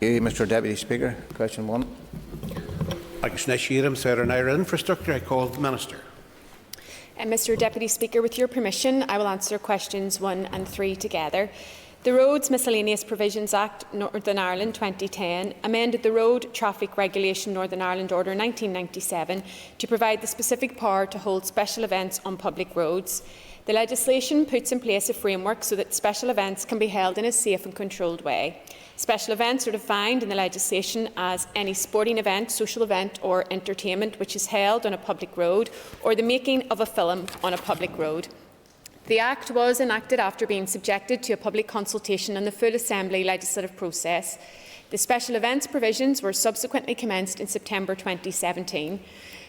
Mr Deputy Speaker. Question 1. Agus na siarm sir an infrastructure, I call the Minister. Mr Deputy Speaker, with your permission, I will answer questions 1 and 3 together. The Roads Miscellaneous Provisions Act Northern Ireland 2010 amended the Road Traffic Regulation Northern Ireland Order 1997 to provide the specific power to hold special events on public roads. The legislation puts in place a framework so that special events can be held in a safe and controlled way. Special events are defined in the legislation as any sporting event, social event or entertainment which is held on a public road or the making of a film on a public road. The Act was enacted after being subjected to a public consultation and the full Assembly legislative process. The special events provisions were subsequently commenced in September 2017.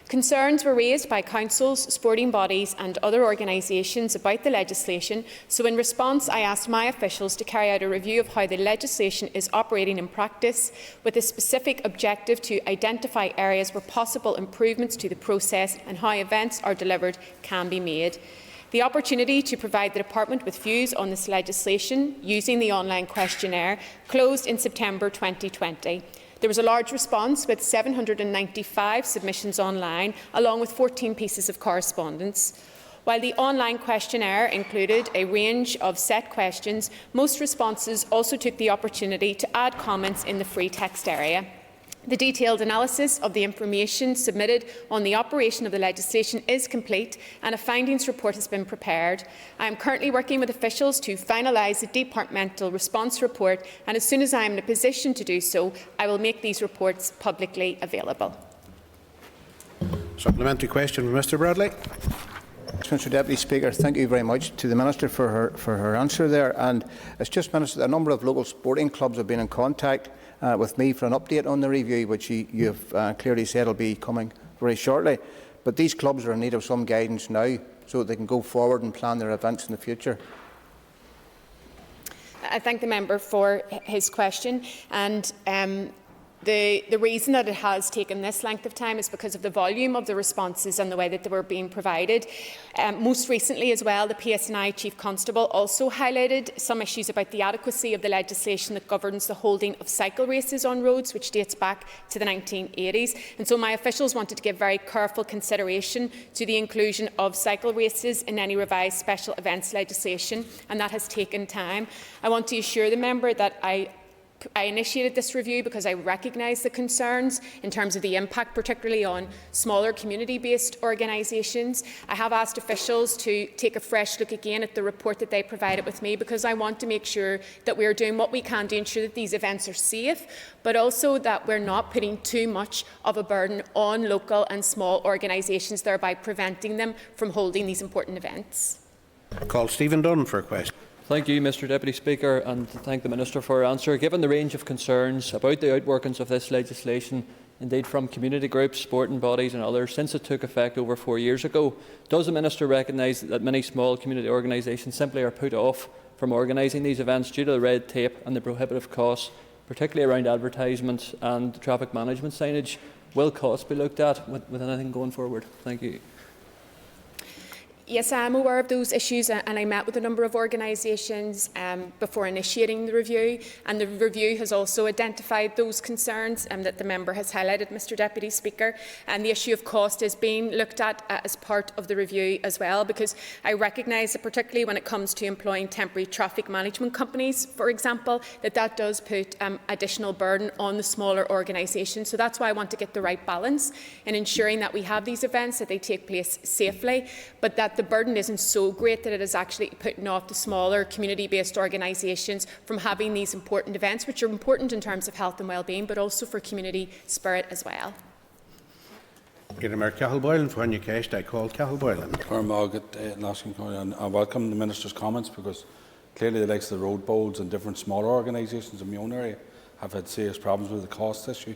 Concerns were raised by councils, sporting bodies and other organisations about the legislation, so in response I asked my officials to carry out a review of how the legislation is operating in practice, with a specific objective to identify areas where possible improvements to the process and how events are delivered can be made. The opportunity to provide the Department with views on this legislation using the online questionnaire closed in September 2020. There was a large response with 795 submissions online, along with 14 pieces of correspondence. While the online questionnaire included a range of set questions, most responses also took the opportunity to add comments in the free text area. The detailed analysis of the information submitted on the operation of the legislation is complete and a findings report has been prepared. I am currently working with officials to finalise the departmental response report, and as soon as I am in a position to do so, I will make these reports publicly available. Supplementary question from Mr Bradley. Mr Deputy Speaker, thank you very much to the Minister for her answer there. And it's just, Minister, a number of local sporting clubs have been in contact with me for an update on the review, which you have clearly said will be coming very shortly. But these clubs are in need of some guidance now so that they can go forward and plan their events in the future. I thank the member for his question. And the reason that it has taken this length of time is because of the volume of the responses and the way that they were being provided. Most recently as well, the PSNI Chief Constable also highlighted some issues about the adequacy of the legislation that governs the holding of cycle races on roads, which dates back to the 1980s. And so my officials wanted to give very careful consideration to the inclusion of cycle races in any revised special events legislation, and that has taken time. I want to assure the member that I initiated this review because I recognise the concerns in terms of the impact, particularly on smaller community-based organisations. I have asked officials to take a fresh look again at the report that they provided with me, because I want to make sure that we are doing what we can to ensure that these events are safe, but also that we're not putting too much of a burden on local and small organisations, thereby preventing them from holding these important events. I call Stephen Dunn for a question. Thank you, Mr Deputy Speaker, and thank the Minister for her answer. Given the range of concerns about the outworkings of this legislation, indeed from community groups, sporting bodies and others, since it took effect over 4 years ago, does the Minister recognise that many small community organisations simply are put off from organising these events due to the red tape and the prohibitive costs, particularly around advertisement and traffic management signage? Will costs be looked at with anything going forward? Thank you. Yes, I am aware of those issues, and I met with a number of organisations before initiating the review, and the review has also identified those concerns that the member has highlighted, Mr Deputy Speaker, and the issue of cost is being looked at as part of the review as well, because I recognise that particularly when it comes to employing temporary traffic management companies, for example, that does put additional burden on the smaller organisations. So that's why I want to get the right balance in ensuring that we have these events, that they take place safely, but that the burden isn't so great that it is actually putting off the smaller community-based organisations from having these important events, which are important in terms of health and well-being, but also for community spirit as well. I call Cathal Boylan. I welcome the Minister's comments, because clearly the likes of the road bowls and different smaller organisations in my own area have had serious problems with the cost issue.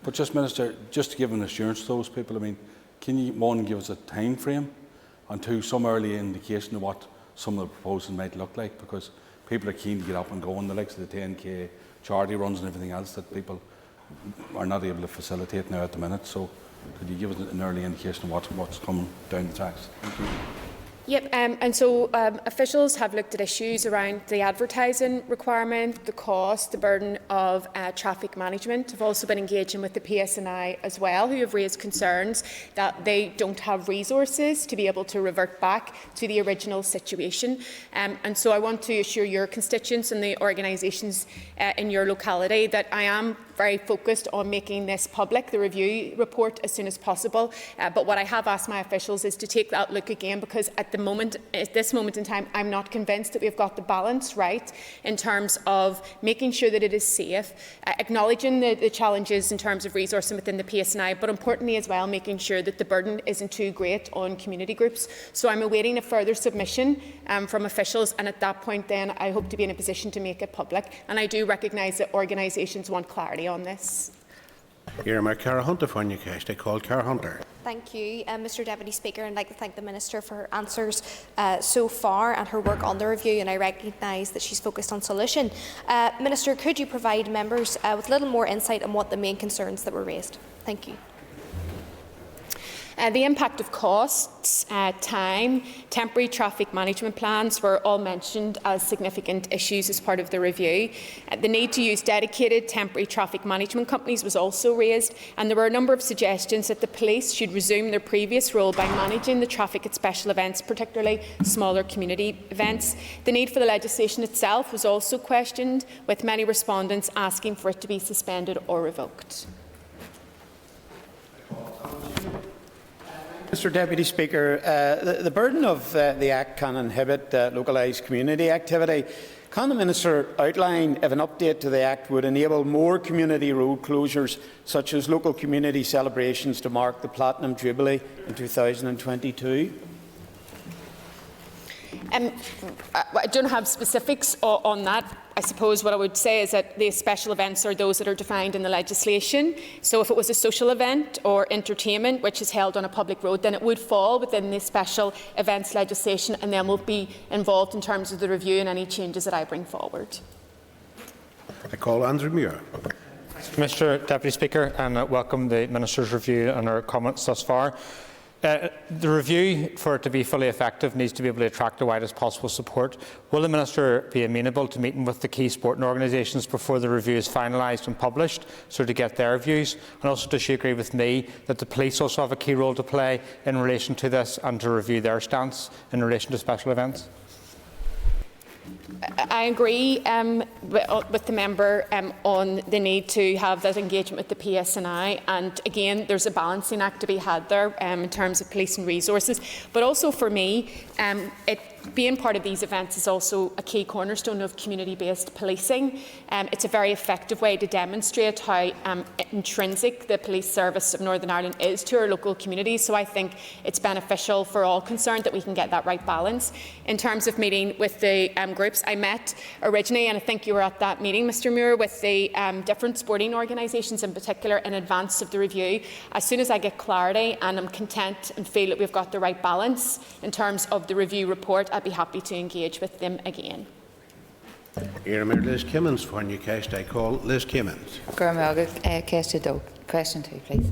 But just, Minister, just to give an assurance to those people, I mean, can you, one, give us a time frame, and two, some early indication of what some of the proposals might look like, because people are keen to get up and go, and the likes of the 10k charity runs and everything else that people are not able to facilitate now at the minute. So could you give us an early indication of what's coming down the tracks? Thank you. Yep, and so officials have looked at issues around the advertising requirement, the cost, the burden of traffic management. I've also been engaging with the PSNI as well, who have raised concerns that they don't have resources to be able to revert back to the original situation. And so I want to assure your constituents and the organisations in your locality that I am very focused on making this public, the review report, as soon as possible. But what I have asked my officials is to take that look again, because at this moment in time, I'm not convinced that we've got the balance right in terms of making sure that it is safe, acknowledging the challenges in terms of resourcing within the PSNI, but importantly as well, making sure that the burden isn't too great on community groups. So I'm awaiting a further submission from officials, and at that point then I hope to be in a position to make it public. And I do recognise that organisations want clarity on this. Cara Hunter for Newcastle. I call Cara Hunter. Thank you, Mr Deputy Speaker. I'd like to thank the Minister for her answers so far and her work on the review, and I recognise that she's focused on solution. Minister, could you provide members with a little more insight on what the main concerns that were raised? Thank you. The impact of costs, time, temporary traffic management plans were all mentioned as significant issues as part of the review. The need to use dedicated temporary traffic management companies was also raised, and there were a number of suggestions that the police should resume their previous role by managing the traffic at special events, particularly smaller community events. The need for the legislation itself was also questioned, with many respondents asking for it to be suspended or revoked. Mr Deputy Speaker, the burden of the Act can inhibit localised community activity. Can the Minister outline if an update to the Act would enable more community road closures, such as local community celebrations to mark the Platinum Jubilee in 2022? I don't have specifics on that. I suppose what I would say is that the special events are those that are defined in the legislation. So if it was a social event or entertainment which is held on a public road, then it would fall within the special events legislation, and then we'll be involved in terms of the review and any changes that I bring forward. I call Andrew Muir. Mr Deputy Speaker, and welcome the Minister's review and her comments thus far. The review, for it to be fully effective, needs to be able to attract the widest possible support. Will the Minister be amenable to meeting with the key sporting organisations before the review is finalised and published, so to get their views? And also, does she agree with me that the police also have a key role to play in relation to this, and to review their stance in relation to special events? I agree with the member on the need to have that engagement with the PSNI, and again there's a balancing act to be had there in terms of police and resources, but also for me being part of these events is also a key cornerstone of community-based policing. It's a very effective way to demonstrate how intrinsic the police service of Northern Ireland is to our local communities, so I think it's beneficial for all concerned that we can get that right balance. In terms of meeting with the groups, I met originally, and I think you were at that meeting, Mr Muir, with the different sporting organisations in particular in advance of the review. As soon as I get clarity and I'm content and feel that we've got the right balance in terms of the review report, I'd be happy to engage with them again. Liz Kimmins for Newcastle. I call Liz Kimmins. Question 2, please.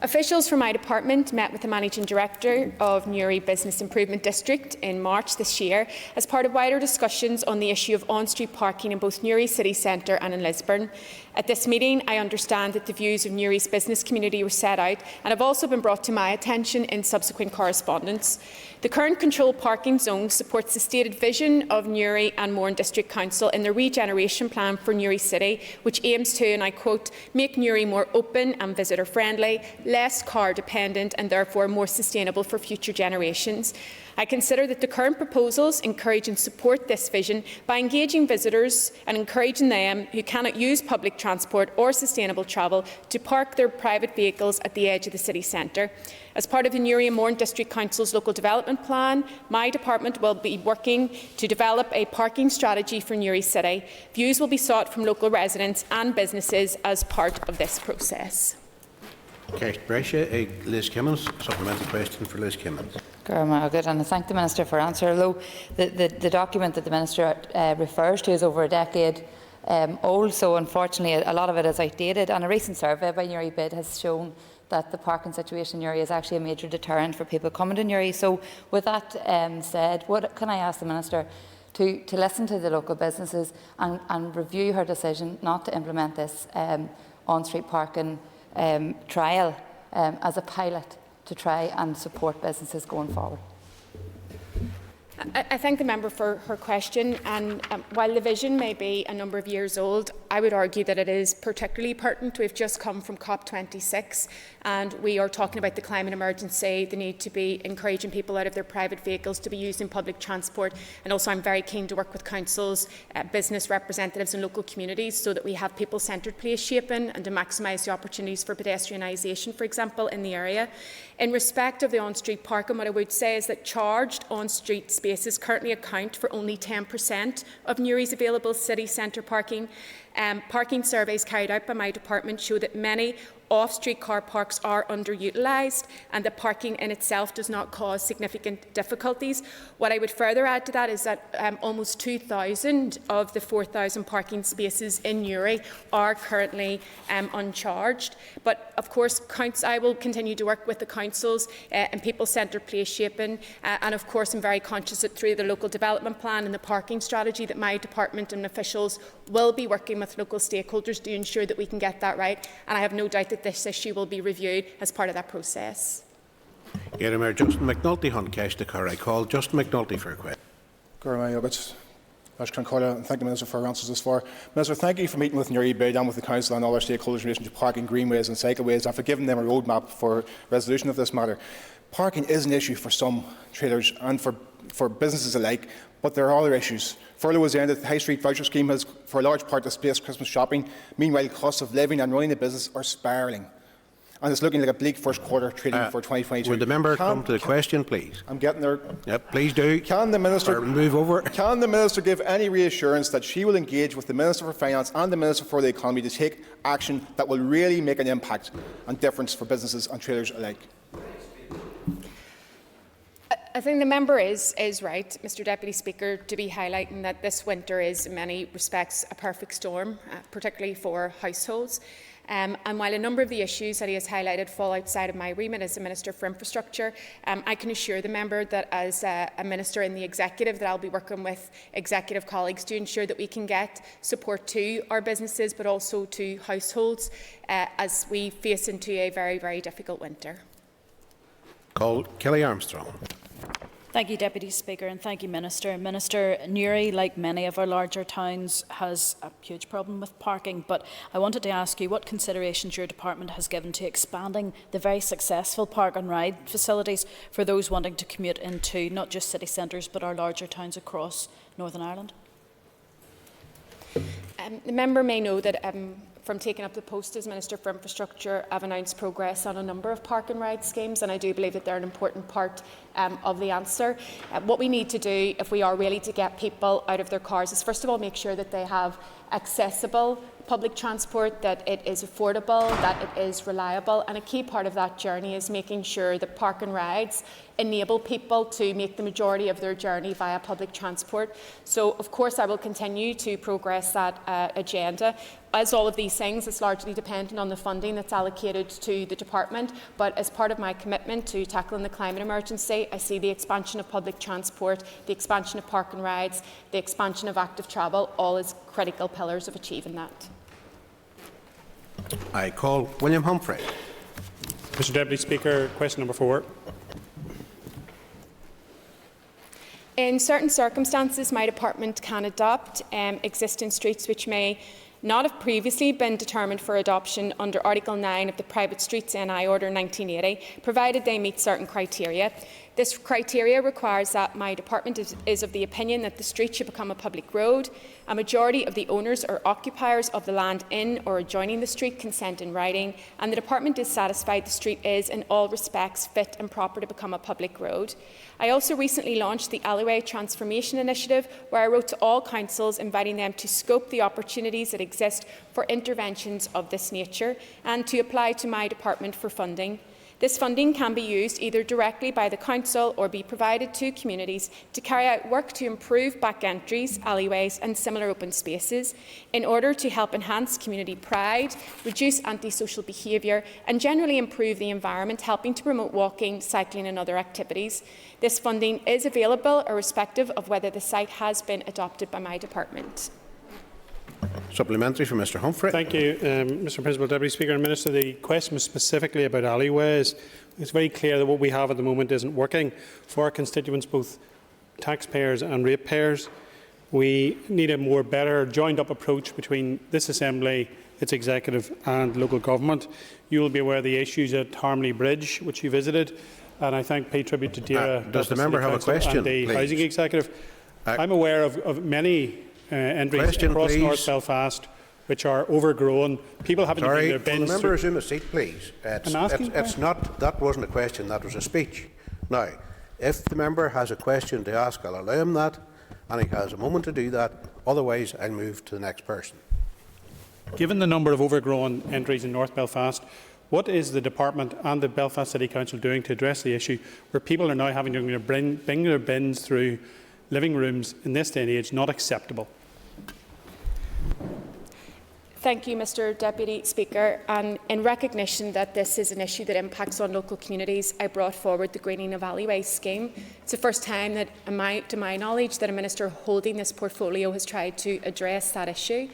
Officials from my department met with the Managing Director of Newry Business Improvement District in March this year as part of wider discussions on the issue of on-street parking in both Newry city centre and in Lisburn. At this meeting, I understand that the views of Newry's business community were set out and have also been brought to my attention in subsequent correspondence. The current controlled parking zone supports the stated vision of Newry and Mourne District Council in the regeneration plan for Newry City, which aims to, and I quote, make Newry more open and visitor-friendly, less car-dependent and therefore more sustainable for future generations. I consider that the current proposals encourage and support this vision by engaging visitors and encouraging them who cannot use public transport or sustainable travel to park their private vehicles at the edge of the city centre. As part of the Newry and Mourne District Council's local development plan, my department will be working to develop a parking strategy for Newry City. Views will be sought from local residents and businesses as part of this process. Liz Kimmins, supplementary question for Liz Kimmins. And I thank the Minister for answer. Although the document that the Minister refers to is over a decade old, so unfortunately a lot of it is outdated, and a recent survey by Newry Bid has shown that the parking situation in Newry is actually a major deterrent for people coming to Newry. So with that said, what can I ask the Minister to listen to the local businesses and review her decision not to implement this on-street parking trial as a pilot to try and support businesses going forward? I thank the member for her question, and while the vision may be a number of years old, I would argue that it is particularly pertinent. We've just come from COP26 and we are talking about the climate emergency, the need to be encouraging people out of their private vehicles to be using public transport, and also I'm very keen to work with councils, business representatives and local communities so that we have people-centred place shaping and to maximise the opportunities for pedestrianisation, for example, in the area. In respect of the on-street parking, what I would say is that charged on-street spaces currently account for only 10% of Newry's available city centre parking. Parking surveys carried out by my department show that many off-street car parks are underutilised and that parking in itself does not cause significant difficulties. What I would further add to that is that almost 2,000 of the 4,000 parking spaces in Newry are currently uncharged. But of course, I will continue to work with the councils and people-centred place shaping, and of course I'm very conscious that through the local development plan and the parking strategy that my department and officials will be working with local stakeholders to ensure that we can get that right, and I have no doubt that this issue will be reviewed as part of that process. Mayor Justin McNulty hon cash the car. I call Justin McNulty for a question. And thank the Minister for her answers thus far. Minister, thank you for meeting with Newry Bay down with the Council and all our stakeholders in relation to parking, greenways and cycleways and for giving them a roadmap for resolution of this matter. Parking is an issue for some traders and for businesses alike, but there are other issues. Furlough was ended, the High Street voucher scheme has for a large part displaced Christmas shopping. Meanwhile, costs of living and running a business are spiralling. And it's looking like a bleak first quarter trading for 2022. Would the member come to the question, please? I'm getting there. Yep, please do. Can the Minister move over? Can the Minister give any reassurance that she will engage with the Minister for Finance and the Minister for the Economy to take action that will really make an impact and difference for businesses and traders alike? I think the member is right, Mr Deputy Speaker, to be highlighting that this winter is in many respects a perfect storm, particularly for households. And while a number of the issues that he has highlighted fall outside of my remit as the Minister for Infrastructure, I can assure the member that as a Minister in the Executive that I'll be working with Executive colleagues to ensure that we can get support to our businesses but also to households as we face into a very, very difficult winter. Call Kelly Armstrong. Thank you, Deputy Speaker, and thank you, Minister. Minister, Newry, like many of our larger towns, has a huge problem with parking, but I wanted to ask you what considerations your department has given to expanding the very successful park and ride facilities for those wanting to commute into not just city centres but our larger towns across Northern Ireland. The member may know that from taking up the post as Minister for Infrastructure, I've announced progress on a number of park and ride schemes, and I do believe that they're an important part of the answer. What we need to do, if we are really to get people out of their cars, is first of all make sure that they have accessible public transport, that it is affordable, that it is reliable, and a key part of that journey is making sure that park and rides enable people to make the majority of their journey via public transport. So, of course, I will continue to progress that agenda. As all of these things, it's largely dependent on the funding that's allocated to the department, but as part of my commitment to tackling the climate emergency, I see the expansion of public transport, the expansion of park and rides, the expansion of active travel, all as critical pillars of achieving that. I call William Humphrey. Mr Deputy Speaker, question number 4. In certain circumstances, my department can adopt existing streets which may not have previously been determined for adoption under Article 9 of the Private Streets NI Order 1980, provided they meet certain criteria. This criteria requires that my department is of the opinion that the street should become a public road, a majority of the owners or occupiers of the land in or adjoining the street consent in writing, and the department is satisfied the street is in all respects fit and proper to become a public road. I also recently launched the Alleyway Transformation Initiative, where I wrote to all councils inviting them to scope the opportunities that exist for interventions of this nature and to apply to my department for funding. This funding can be used either directly by the Council or be provided to communities to carry out work to improve back entries, alleyways and similar open spaces in order to help enhance community pride, reduce antisocial behaviour and generally improve the environment, helping to promote walking, cycling and other activities. This funding is available irrespective of whether the site has been adopted by my department. Supplementary for Mr Humphrey. Thank you, Mr Principal Deputy Speaker and Minister. The question was specifically about alleyways. It's very clear that what we have at the moment isn't working for our constituents, both taxpayers and ratepayers. We need a more better joined-up approach between this Assembly, its executive and local government. You will be aware of the issues at Harmony Bridge, which you visited, and I pay tribute to Deirdre. Does the member have a question, and the please? Housing Executive. I'm aware of many entries across North Belfast which are overgrown. People having to bring their bins. Can the member resume a seat, please? It's not. That wasn't a question. That was a speech. Now, if the member has a question to ask, I'll allow him that, and he has a moment to do that. Otherwise, I'll move to the next person. Given the number of overgrown entries in North Belfast, what is the Department and the Belfast City Council doing to address the issue where people are now having to bring their bins through living rooms in this day and age? Not acceptable. Thank you, Mr Deputy Speaker. And in recognition that this is an issue that impacts on local communities, I brought forward the Greening of Alleyways scheme. It's the first time that, to my knowledge, that a minister holding this portfolio has tried to address that issue.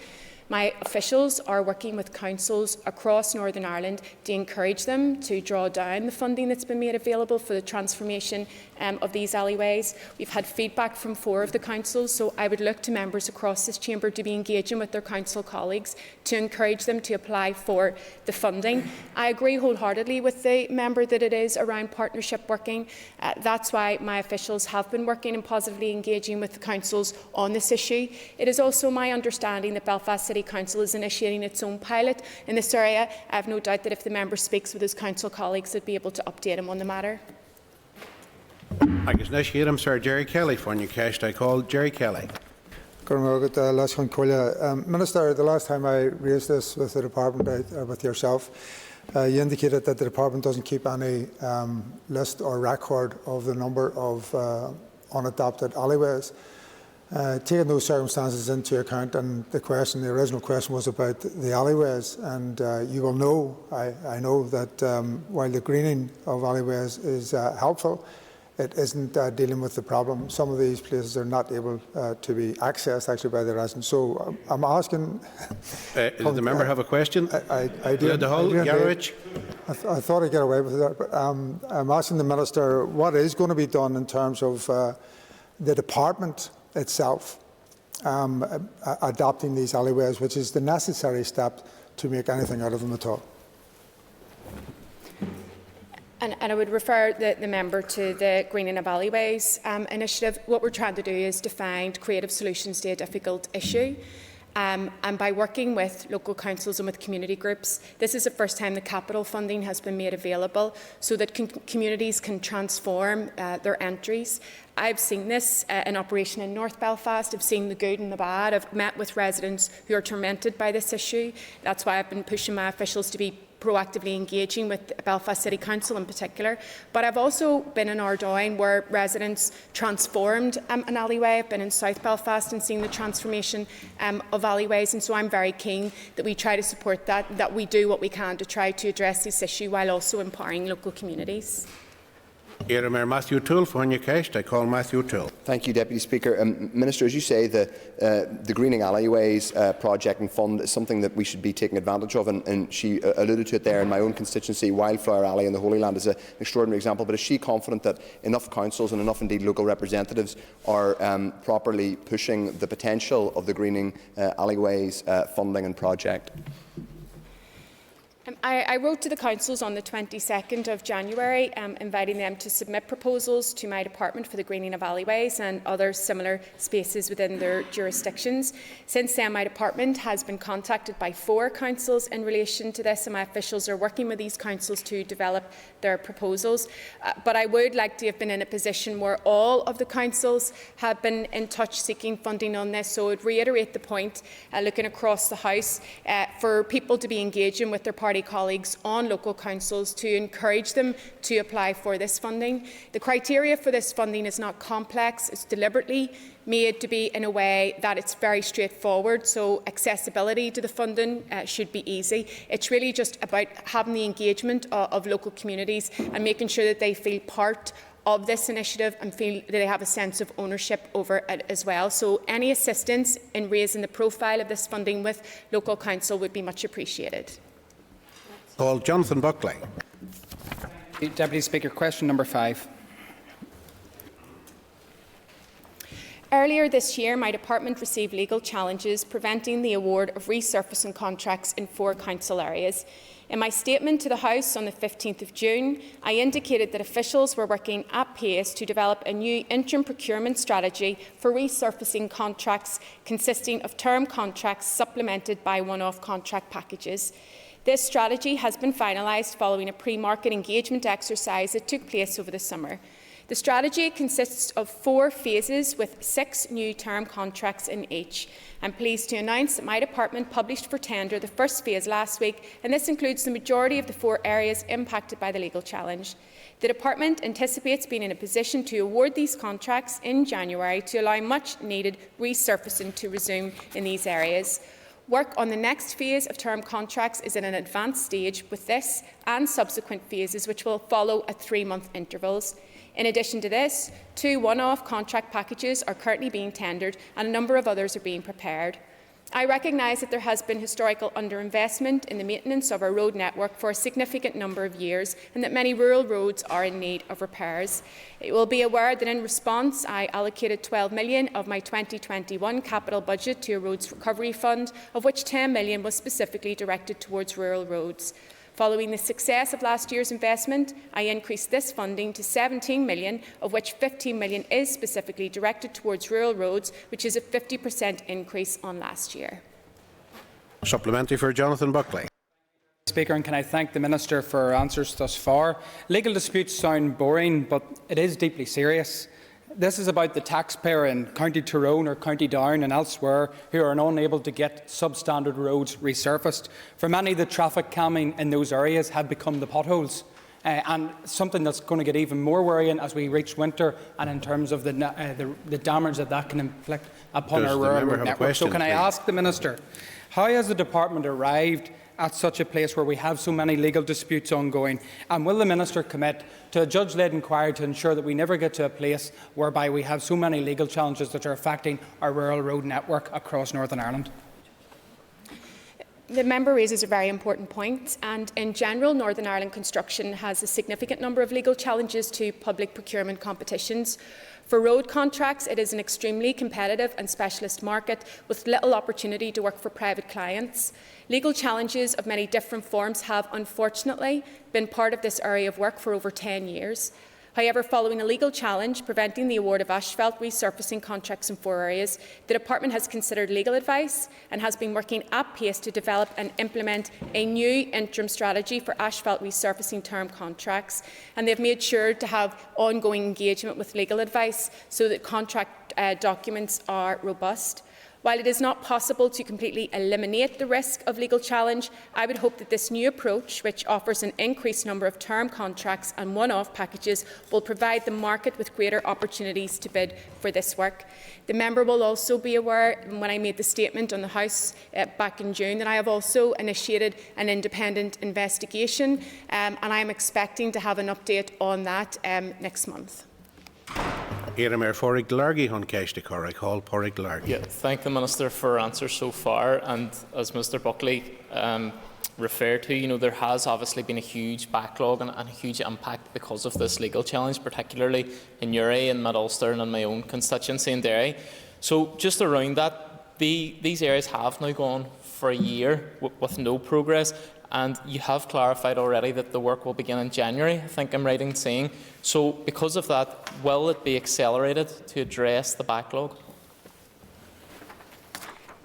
My officials are working with councils across Northern Ireland to encourage them to draw down the funding that's been made available for the transformation of these alleyways. We've had feedback from 4 of the councils, so I would look to members across this chamber to be engaging with their council colleagues to encourage them to apply for the funding. I agree wholeheartedly with the member that it is around partnership working. That's why my officials have been working and positively engaging with the councils on this issue. It is also my understanding that Belfast City Council is initiating its own pilot in this area. I have no doubt that if the member speaks with his council colleagues, they'd be able to update him on the matter. Agus neis him Sir Jerry Kelly for new cash. I called Jerry Kelly. Minister, the last time I raised this with the department, with yourself, you indicated that the department doesn't keep any list or record of the number of unadopted alleyways. Taking those circumstances into account, and the original question was about the alleyways, and you will know, I know that while the greening of alleyways is helpful, it isn't dealing with the problem. Some of these places are not able to be accessed actually by the residents. So I'm asking. Does the member have a question? I do. I thought I'd get away with that, but I'm asking the Minister what is going to be done in terms of the department itself adopting these alleyways, which is the necessary step to make anything out of them at all. And I would refer the member to the Greening of Alleyways initiative. What we're trying to do is to find creative solutions to a difficult issue. And by working with local councils and with community groups, this is the first time the capital funding has been made available so that communities can transform their entries. I've seen this in operation in North Belfast. I've seen the good and the bad. I've met with residents who are tormented by this issue. That's why I've been pushing my officials to be proactively engaging with Belfast City Council in particular. But I've also been in Ardoyne where residents transformed an alleyway. I've been in South Belfast and seen the transformation of alleyways, and so I'm very keen that we try to support that we do what we can to try to address this issue while also empowering local communities. Mayor Matthew Toole for new cash. I call Matthew Toole. Thank you, Deputy Speaker. Minister, as you say, the Greening Alleyways project and fund is something that we should be taking advantage of, and she alluded to it there in my own constituency. Wildflower Alley in the Holy Land is an extraordinary example, but is she confident that enough councils and enough indeed local representatives are properly pushing the potential of the Greening Alleyways funding and project? I wrote to the councils on the 22nd of January inviting them to submit proposals to my department for the greening of alleyways and other similar spaces within their jurisdictions. Since then, my department has been contacted by 4 councils in relation to this, and my officials are working with these councils to develop their proposals. But I would like to have been in a position where all of the councils have been in touch seeking funding on this. So I would reiterate the point, looking across the House, for people to be engaging with their party party colleagues on local councils to encourage them to apply for this funding. The criteria for this funding is not complex. It's deliberately made to be in a way that it's very straightforward, so accessibility to the funding should be easy. It's really just about having the engagement of local communities and making sure that they feel part of this initiative and feel that they have a sense of ownership over it as well. So any assistance in raising the profile of this funding with local council would be much appreciated. Call Jonathan Buckley. Deputy Speaker, question number 5. Earlier this year, my department received legal challenges preventing the award of resurfacing contracts in 4 council areas. In my statement to the House on the 15th of June, I indicated that officials were working at pace to develop a new interim procurement strategy for resurfacing contracts consisting of term contracts supplemented by one-off contract packages. This strategy has been finalised following a pre-market engagement exercise that took place over the summer. The strategy consists of 4 phases with 6 new term contracts in each. I'm pleased to announce that my department published for tender the first phase last week, and this includes the majority of the 4 areas impacted by the legal challenge. The department anticipates being in a position to award these contracts in January to allow much-needed resurfacing to resume in these areas. Work on the next phase of term contracts is in an advanced stage with this and subsequent phases, which will follow at 3-month intervals. In addition to this, 2 one-off contract packages are currently being tendered and a number of others are being prepared. I recognise that there has been historical underinvestment in the maintenance of our road network for a significant number of years and that many rural roads are in need of repairs. You will be aware that in response I allocated £12 million of my 2021 capital budget to a roads recovery fund, of which £10 million was specifically directed towards rural roads. Following the success of last year's investment, I increased this funding to £17 million, of which £15 million is specifically directed towards rural roads, which is a 50% increase on last year. Supplementary for Jonathan Buckley. Speaker, and can I thank the Minister for her answers thus far. Legal disputes sound boring, but it is deeply serious. This is about the taxpayer in County Tyrone or County Down and elsewhere who are unable to get substandard roads resurfaced. For many, the traffic calming in those areas have become the potholes. And something that's going to get even more worrying as we reach winter and in terms of the damage that can inflict upon our rural road network. So can I ask the Minister, how has the Department arrived at such a place where we have so many legal disputes ongoing? And will the Minister commit to a judge-led inquiry to ensure that we never get to a place whereby we have so many legal challenges that are affecting our rural road network across Northern Ireland? The member raises a very important point, and in general, Northern Ireland construction has a significant number of legal challenges to public procurement competitions. For road contracts, it is an extremely competitive and specialist market with little opportunity to work for private clients. Legal challenges of many different forms have, unfortunately, been part of this area of work for over 10 years. However, following a legal challenge preventing the award of asphalt resurfacing contracts in 4 areas, the Department has considered legal advice and has been working at pace to develop and implement a new interim strategy for asphalt resurfacing term contracts. And they have made sure to have ongoing engagement with legal advice so that contract documents are robust. While it is not possible to completely eliminate the risk of legal challenge, I would hope that this new approach, which offers an increased number of term contracts and one-off packages, will provide the market with greater opportunities to bid for this work. The member will also be aware, when I made the statement on the House back in June, that I have also initiated an independent investigation, and I am expecting to have an update on that next month. Thank the Minister for her answers so far, and as Mr Buckley referred to, there has obviously been a huge backlog and a huge impact because of this legal challenge, particularly in Newry and Mid-Ulster and in my own constituency in Derry. So just around that, these areas have now gone for a year with no progress. And you have clarified already that the work will begin in January, I think I'm right in saying. So because of that, will it be accelerated to address the backlog?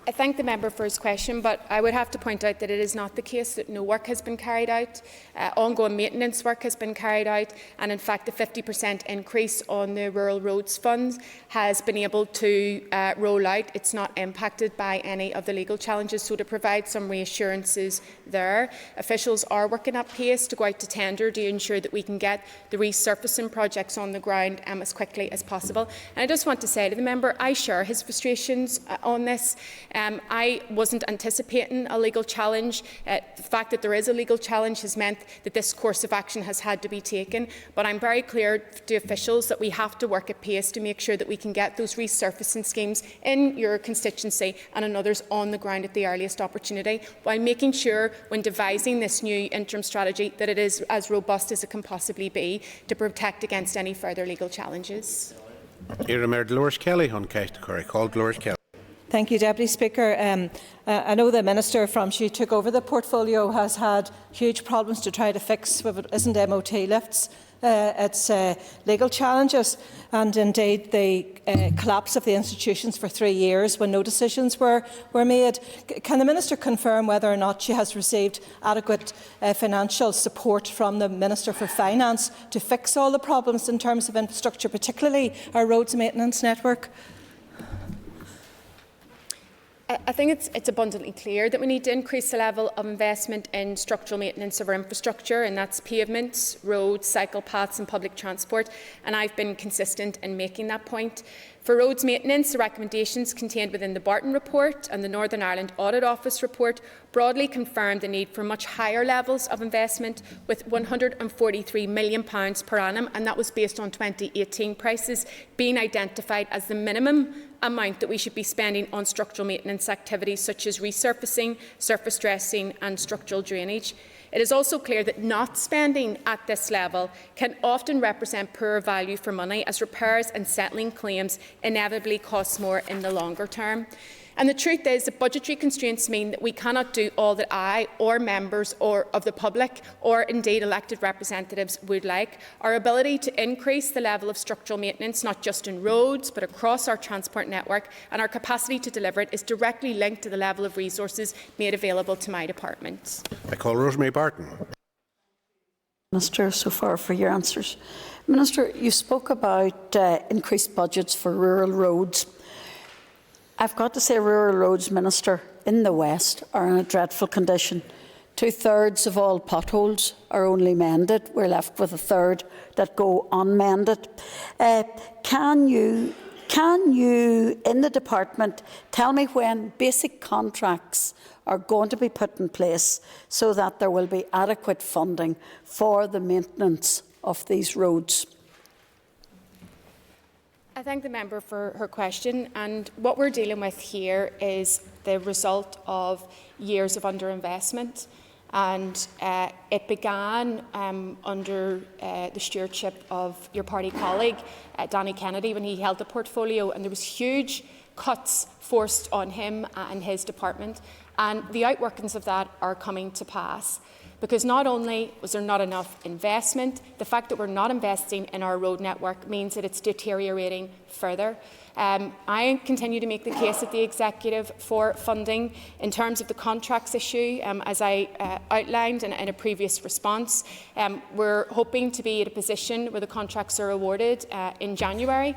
I thank the member for his question, but I would have to point out that it is not the case that no work has been carried out. Ongoing maintenance work has been carried out, and in fact the 50% increase on the Rural Roads Fund has been able to roll out. It's not impacted by any of the legal challenges, so to provide some reassurances there. Officials are working at pace to go out to tender to ensure that we can get the resurfacing projects on the ground as quickly as possible. And I just want to say to the member, I share his frustrations on this. I wasn't anticipating a legal challenge. The fact that there is a legal challenge has meant that this course of action has had to be taken. But I'm very clear to officials that we have to work at pace to make sure that we can get those resurfacing schemes in your constituency and in others on the ground at the earliest opportunity, while making sure when devising this new interim strategy that it is as robust as it can possibly be to protect against any further legal challenges. Dolores Kelly on Castlecory. Call Dolores Kelly. Thank you, Deputy Speaker. I know the Minister from she took over the portfolio has had huge problems to try to fix what isn't MOT lifts. It's legal challenges and indeed the collapse of the institutions for 3 years when no decisions were made. Can the Minister confirm whether or not she has received adequate financial support from the Minister for Finance to fix all the problems in terms of infrastructure, particularly our roads maintenance network? I think it's abundantly clear that we need to increase the level of investment in structural maintenance of our infrastructure, and that's pavements, roads, cycle paths and public transport, and I've been consistent in making that point. For roads maintenance, the recommendations contained within the Barton report and the Northern Ireland Audit Office report broadly confirmed the need for much higher levels of investment, with £143 million per annum, and that was based on 2018 prices, being identified as the minimum amount that we should be spending on structural maintenance activities such as resurfacing, surface dressing and structural drainage. It is also clear that not spending at this level can often represent poor value for money, as repairs and settling claims inevitably cost more in the longer term. And the truth is that budgetary constraints mean that we cannot do all that I or members or of the public or indeed elected representatives would like. Our ability to increase the level of structural maintenance, not just in roads but across our transport network, and our capacity to deliver it is directly linked to the level of resources made available to my department. I call Rosemary Barton. Minister, so far for your answers. Minister, you spoke about increased budgets for rural roads. I've got to say, rural roads, Minister, in the West are in a dreadful condition. 2/3 of all potholes are only mended. We're left with 1/3 that go unmended. Can you, in the department, tell me when basic contracts are going to be put in place so that there will be adequate funding for the maintenance of these roads? I thank the member for her question, and what we're dealing with here is the result of years of underinvestment, and it began under the stewardship of your party colleague Danny Kennedy when he held the portfolio, and there was huge cuts forced on him and his department, and the outworkings of that are coming to pass. Because not only was there not enough investment, the fact that we're not investing in our road network means that it's deteriorating further. I continue to make the case at the Executive for funding in terms of the contracts issue, as I outlined in a previous response. We're hoping to be at a position where the contracts are awarded in January.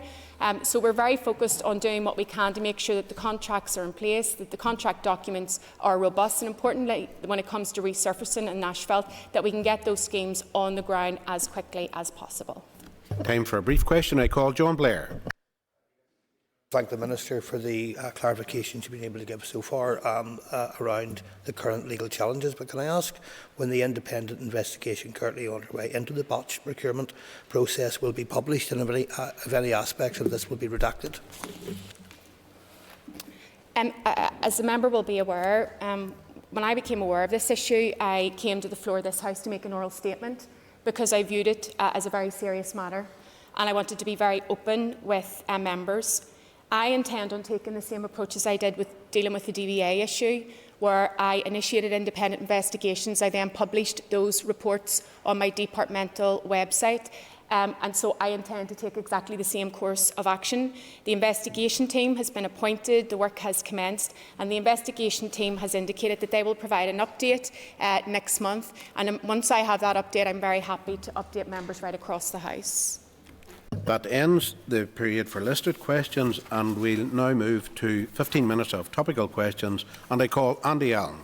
So we're very focused on doing what we can to make sure that the contracts are in place, that the contract documents are robust, and importantly, when it comes to resurfacing and asphalt, that we can get those schemes on the ground as quickly as possible. Time for a brief question. I call John Blair. Thank the Minister for the clarification she's been able to give so far around the current legal challenges. But can I ask when the independent investigation currently underway into the botched procurement process will be published, and if any aspects of this will be redacted? As the member will be aware, when I became aware of this issue, I came to the floor of this House to make an oral statement because I viewed it as a very serious matter, and I wanted to be very open with members. I intend on taking the same approach as I did with dealing with the DVA issue, where I initiated independent investigations. I then published those reports on my departmental website. and so I intend to take exactly the same course of action. The investigation team has been appointed, the work has commenced, and the investigation team has indicated that they will provide an update next month. And once I have that update, I'm very happy to update members right across the House. That ends the period for listed questions, and we'll now move to 15 minutes of topical questions, and I call Andy Allen.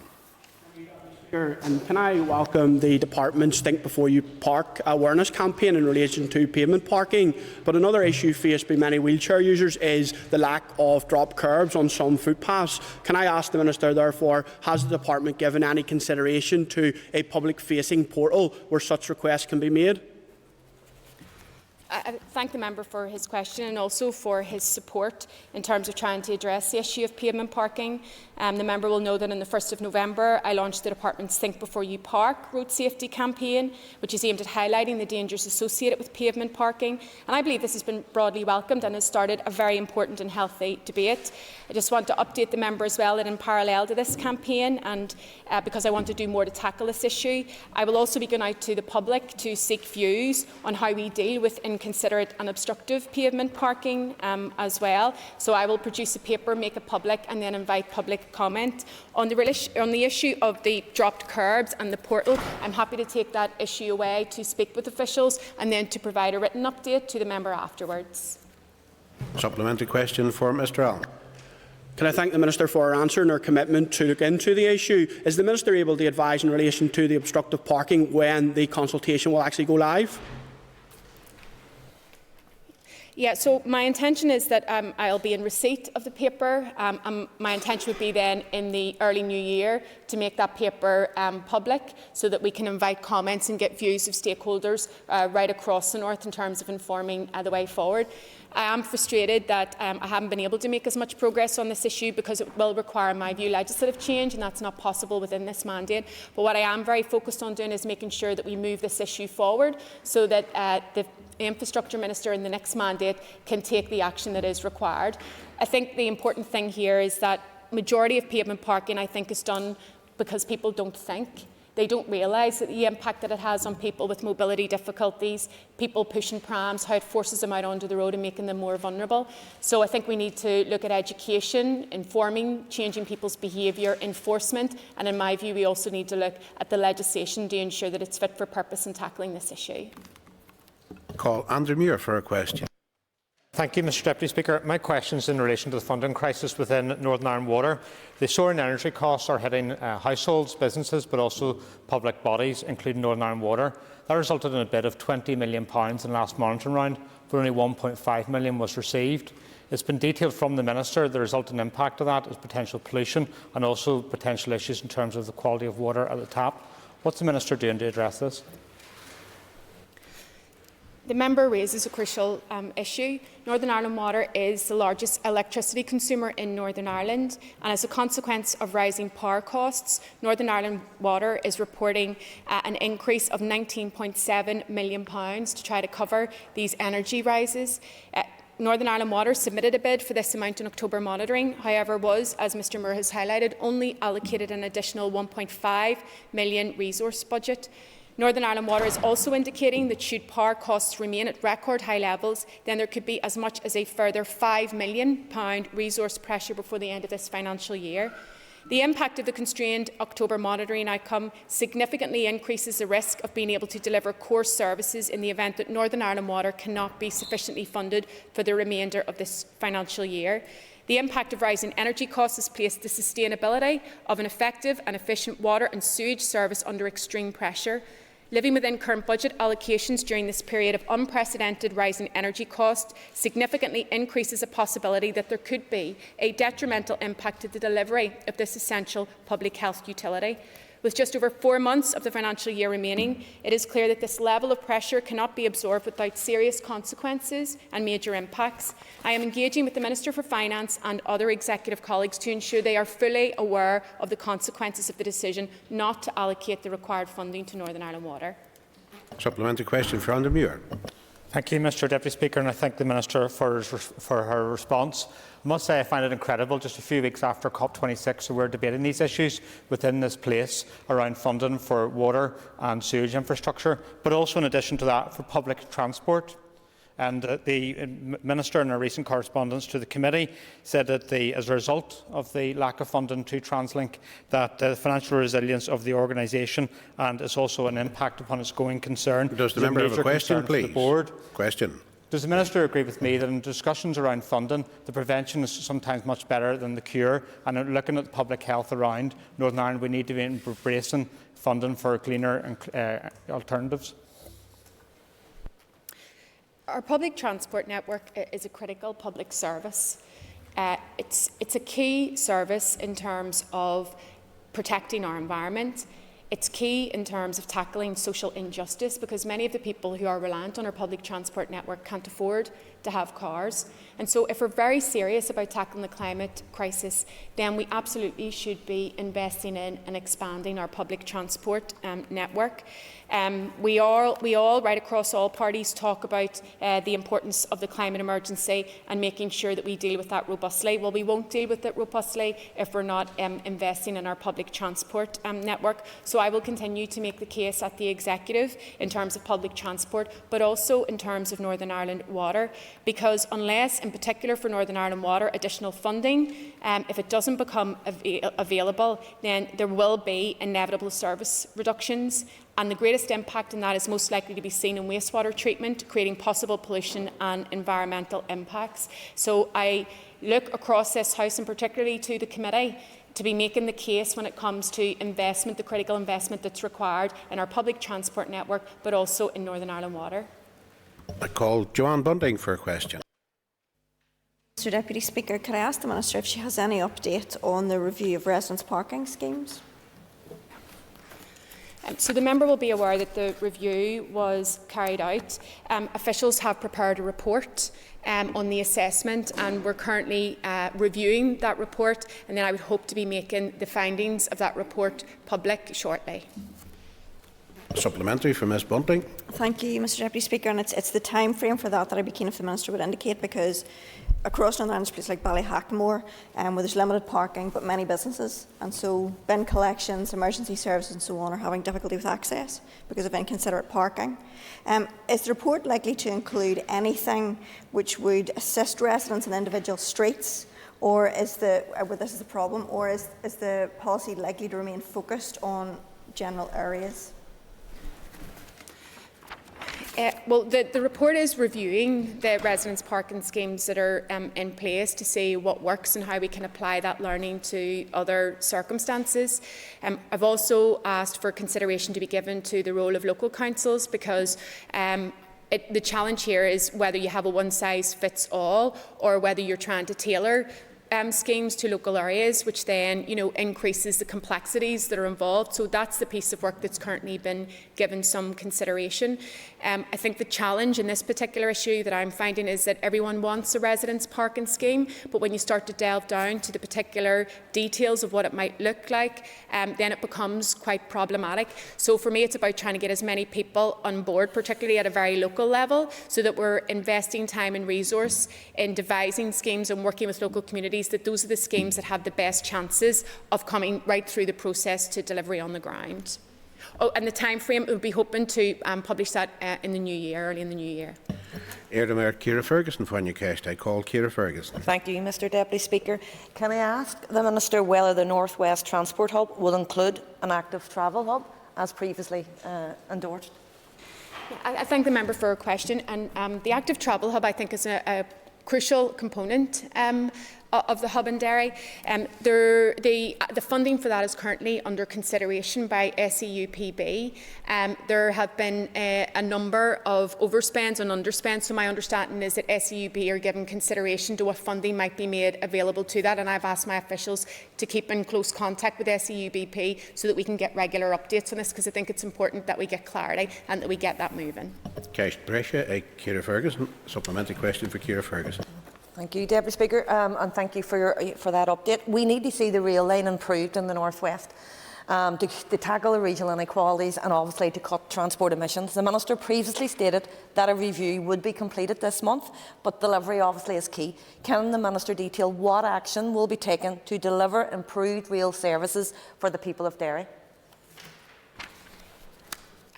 And can I welcome the Department's Think Before You Park awareness campaign in relation to pavement parking. But another issue faced by many wheelchair users is the lack of drop curbs on some footpaths. Can I ask the Minister, therefore, has the Department given any consideration to a public-facing portal where such requests can be made? I thank the member for his question and also for his support in terms of trying to address the issue of pavement parking. The member will know that on the 1st of November I launched the Department's Think Before You Park road safety campaign, which is aimed at highlighting the dangers associated with pavement parking. And I believe this has been broadly welcomed and has started a very important and healthy debate. I just want to update the member as well that in parallel to this campaign, and because I want to do more to tackle this issue, I will also be going out to the public to seek views on how we deal with inconsiderate and obstructive pavement parking as well. So I will produce a paper, make it public, and then invite public comment. On the issue of the dropped curbs and the portal, I'm happy to take that issue away to speak with officials and then to provide a written update to the member afterwards. Supplementary question for Mr Allen. Can I thank the Minister for her answer and her commitment to look into the issue? Is the Minister able to advise in relation to the obstructive parking when the consultation will actually go live? Yeah, so my intention is that I'll be in receipt of the paper. My intention would be then in the early new year to make that paper public so that we can invite comments and get views of stakeholders right across the north in terms of informing the way forward. I am frustrated that I haven't been able to make as much progress on this issue because it will require, in my view, legislative change, and that's not possible within this mandate. But what I am very focused on doing is making sure that we move this issue forward so that the Infrastructure Minister in the next mandate can take the action that is required. I think the important thing here is that majority of pavement parking, I think, is done because people don't think. They don't realise the impact that it has on people with mobility difficulties, people pushing prams, how it forces them out onto the road and making them more vulnerable. So I think we need to look at education, informing, changing people's behaviour, enforcement, and in my view we also need to look at the legislation to ensure that it's fit for purpose in tackling this issue. Call Andrew Muir for a question. Thank you, Mr Deputy Speaker. My question is in relation to the funding crisis within Northern Ireland Water. The soaring energy costs are hitting households, businesses, but also public bodies, including Northern Ireland Water. That resulted in a bid of £20 million in the last monitoring round, where only £1.5 million was received. It's been detailed from the Minister the resulting impact of that is potential pollution and also potential issues in terms of the quality of water at the tap. What's the Minister doing to address this? The member raises a crucial issue. Northern Ireland Water is the largest electricity consumer in Northern Ireland, and as a consequence of rising power costs, Northern Ireland Water is reporting an increase of £19.7 million to try to cover these energy rises. Northern Ireland Water submitted a bid for this amount in October monitoring, however was, as Mr Moore has highlighted, only allocated an additional £1.5 million resource budget. Northern Ireland Water is also indicating that should power costs remain at record high levels, then there could be as much as a further £5 million resource pressure before the end of this financial year. The impact of the constrained October monitoring outcome significantly increases the risk of being able to deliver core services in the event that Northern Ireland Water cannot be sufficiently funded for the remainder of this financial year. The impact of rising energy costs has placed the sustainability of an effective and efficient water and sewage service under extreme pressure. Living within current budget allocations during this period of unprecedented rising energy costs significantly increases the possibility that there could be a detrimental impact to the delivery of this essential public health utility. With just over 4 months of the financial year remaining, it is clear that this level of pressure cannot be absorbed without serious consequences and major impacts. I am engaging with the Minister for Finance and other executive colleagues to ensure they are fully aware of the consequences of the decision not to allocate the required funding to Northern Ireland Water. Supplementary question for Andrew Muir. Thank you, Mr Deputy Speaker, and I thank the Minister for her response. I must say I find it incredible, just a few weeks after COP26, we're debating these issues within this place around funding for water and sewage infrastructure, but also in addition to that for public transport. And the Minister, in a recent correspondence to the committee, said that as a result of the lack of funding to TransLink, that the financial resilience of the organisation and is also an impact upon its going concern. Does the member have a question, please? Question. Does the Minister agree with me that in discussions around funding, the prevention is sometimes much better than the cure? And in looking at public health around Northern Ireland, we need to be embracing funding for cleaner alternatives? Our public transport network is a critical public service. It's a key service in terms of protecting our environment. It's key in terms of tackling social injustice, because many of the people who are reliant on our public transport network can't afford to have cars. And so if we're very serious about tackling the climate crisis, then we absolutely should be investing in and expanding our public transport network. We all, right across all parties, talk about the importance of the climate emergency and making sure that we deal with that robustly. Well, we won't deal with it robustly if we're not investing in our public transport network. So I will continue to make the case at the Executive in terms of public transport, but also in terms of Northern Ireland Water, because unless, in particular for Northern Ireland Water, additional funding, if it doesn't become available, then there will be inevitable service reductions. And the greatest impact in that is most likely to be seen in wastewater treatment, creating possible pollution and environmental impacts. So I look across this House, and particularly to the committee, to be making the case when it comes to investment, the critical investment that's required in our public transport network, but also in Northern Ireland Water. I call Joanne Bunting for a question. Mr Deputy Speaker, could I ask the Minister if she has any update on the review of residence parking schemes? So the member will be aware that the review was carried out. Officials have prepared a report on the assessment, and we're currently reviewing that report, and then I would hope to be making the findings of that report public shortly. Supplementary for Ms Bunting. Thank you, Mr Deputy Speaker, and it's the time frame for that I'd be keen if the Minister would indicate, because across Northern Ireland, places like Ballyhackmore, where there's limited parking but many businesses, and so bin collections, emergency services and so on are having difficulty with access because of inconsiderate parking. Is the report likely to include anything which would assist residents in individual streets, or is this is a problem, or is the policy likely to remain focused on general areas? Well, the report is reviewing the residence parking schemes that are in place to see what works and how we can apply that learning to other circumstances. I've also asked for consideration to be given to the role of local councils, because the challenge here is whether you have a one-size-fits-all or whether you're trying to tailor schemes to local areas, which then increases the complexities that are involved. So that's the piece of work that's currently been given some consideration. I think the challenge in this particular issue that I'm finding is that everyone wants a residence parking scheme, but when you start to delve down to the particular details of what it might look like, then it becomes quite problematic. So for me, it's about trying to get as many people on board, particularly at a very local level, so that we're investing time and resource in devising schemes and working with local communities, that those are the schemes that have the best chances of coming right through the process to delivery on the ground. Oh, and the time frame, we'll be hoping to publish that in the new year, early in the new year. Mayor Ciara Ferguson for Newcastle. I call Ciara Ferguson. Thank you, Mr Deputy Speaker. Can I ask the Minister whether the North West Transport Hub will include an active travel hub, as previously endorsed? I thank the member for her question. And the active travel hub, I think, is a crucial component of the hub in Derry. The funding for that is currently under consideration by SEUPB. There have been a number of overspends and underspends, so my understanding is that SEUP are giving consideration to what funding might be made available to that, and I've asked my officials to keep in close contact with SEUBP so that we can get regular updates on this, because I think it's important that we get clarity and that we get that moving. Cash Brescia, Ciara Ferguson. Supplementary question for Ciara Ferguson. Thank you, Deputy Speaker, and thank you for that update. We need to see the rail line improved in the North West. to tackle the regional inequalities and obviously to cut transport emissions. The Minister previously stated that a review would be completed this month, but delivery obviously is key. Can the Minister detail what action will be taken to deliver improved rail services for the people of Derry?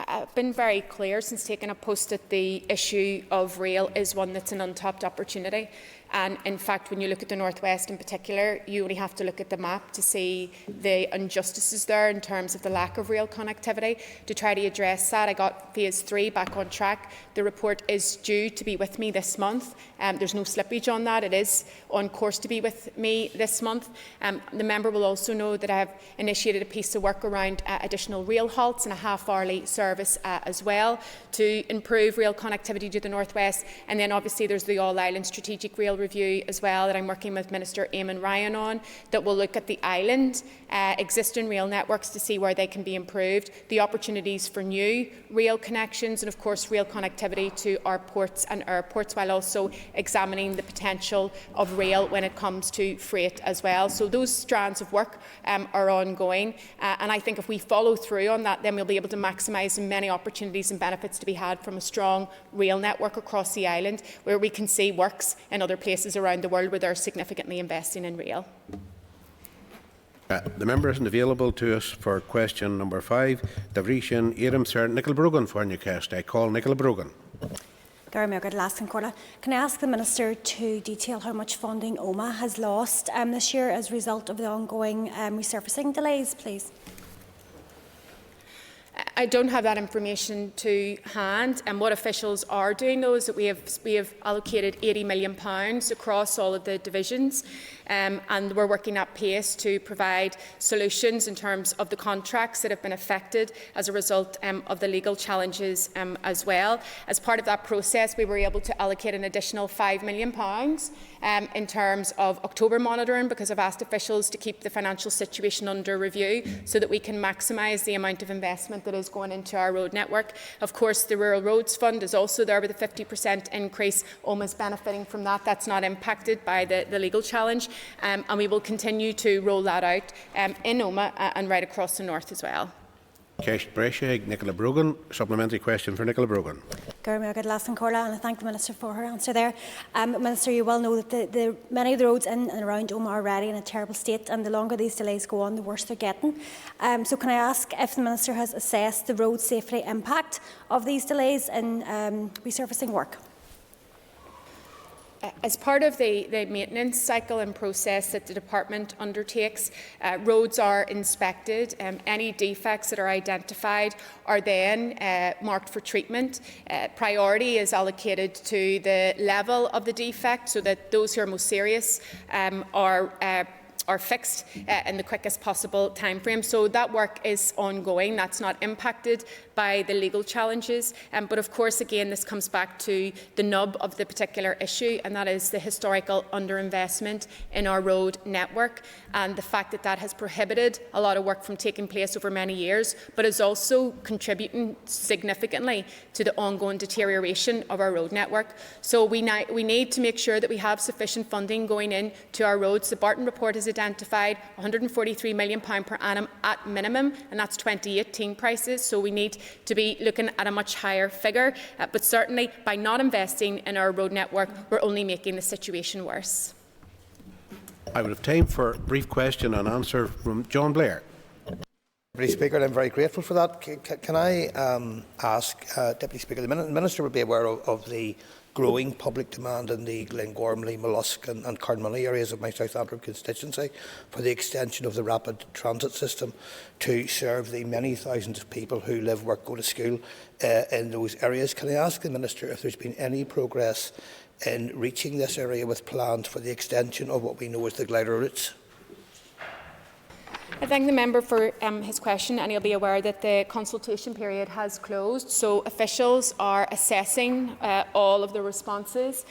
I've been very clear since taking a post that the issue of rail is one that's an untapped opportunity. And in fact, when you look at the North West in particular, you only have to look at the map to see the injustices there in terms of the lack of rail connectivity. To try to address that, I got phase 3 back on track. The report is due to be with me this month. There's no slippage on that. It is on course to be with me this month. The member will also know that I have initiated a piece of work around additional rail halts and a half-hourly service as well to improve rail connectivity to the North West. And then obviously there's the All-Ireland Strategic Rail Review as well that I'm working with Minister Eamon Ryan on, that will look at the island existing rail networks to see where they can be improved, the opportunities for new rail connections and of course rail connectivity to our ports and airports, while also examining the potential of rail when it comes to freight as well. So those strands of work are ongoing, and I think if we follow through on that, then we'll be able to maximise many opportunities and benefits to be had from a strong rail network across the island, where we can see works in other places around the world where they're significantly investing in rail. The member isn't available to us for question number 5. Davrishan Adam Sir Nicola Brogan for Newcastle. I call Nicola Brogan. Can I ask the Minister to detail how much funding Omagh has lost this year as a result of the ongoing resurfacing delays, please? I don't have that information to hand, and what officials are doing though is that we have allocated £80 million across all of the divisions, and we're working at pace to provide solutions in terms of the contracts that have been affected as a result of the legal challenges as well. As part of that process, we were able to allocate an additional £5 million in terms of October monitoring, because I've asked officials to keep the financial situation under review so that we can maximise the amount of investment that is going into our road network. Of course, the Rural Roads Fund is also there with a 50% increase. Omagh is benefiting from that. That's not impacted by the legal challenge, and we will continue to roll that out in Omagh and right across the north as well. Ceist Brescia, Nicola Brogan. Supplementary question for Nicola Brogan. And I thank the Minister for her answer there. Minister, you well know that many of the roads in and around Omagh are already in a terrible state, and the longer these delays go on, the worse they're getting. So can I ask if the Minister has assessed the road safety impact of these delays in resurfacing work? As part of the maintenance cycle and process that the Department undertakes, roads are inspected. Any defects that are identified are then marked for treatment. Priority is allocated to the level of the defect so that those who are most serious are fixed in the quickest possible time frame. So that work is ongoing. That's not impacted by the legal challenges. But of course, again, this comes back to the nub of the particular issue, and that is the historical underinvestment in our road network, and the fact that that has prohibited a lot of work from taking place over many years, but is also contributing significantly to the ongoing deterioration of our road network. So we need to make sure that we have sufficient funding going into our roads. The Barton report has identified £143 million per annum at minimum, and that's 2018 prices. So we need to be looking at a much higher figure, but certainly by not investing in our road network, we're only making the situation worse. I would have time for a brief question and answer from John Blair. Deputy Speaker, I'm very grateful for that. Can I ask, Deputy Speaker, the Minister would be aware of the growing public demand in the Glengormley, Mallusk and Carnmoney areas of my South Antrim constituency for the extension of the rapid transit system to serve the many thousands of people who live, work, go to school in those areas. Can I ask the Minister if there's been any progress in reaching this area with plans for the extension of what we know as the glider routes? I thank the member for his question, and he'll be aware that the consultation period has closed, so officials are assessing all of the responses.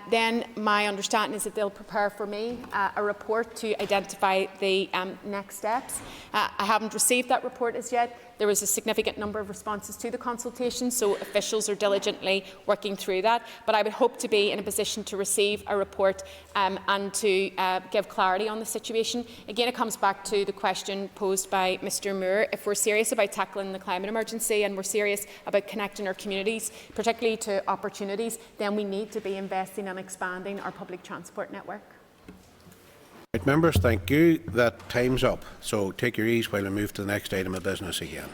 Then my understanding is that they'll prepare for me a report to identify the next steps. I haven't received that report as yet. There was a significant number of responses to the consultation, so officials are diligently working through that. But I would hope to be in a position to receive a report and to give clarity on the situation. Again, it comes back to the question posed by Mr Moore. If we're serious about tackling the climate emergency and we're serious about connecting our communities, particularly to opportunities, then we need to be investing and expanding our public transport network. Right, members, thank you. That time's up. So take your ease while we move to the next item of business again.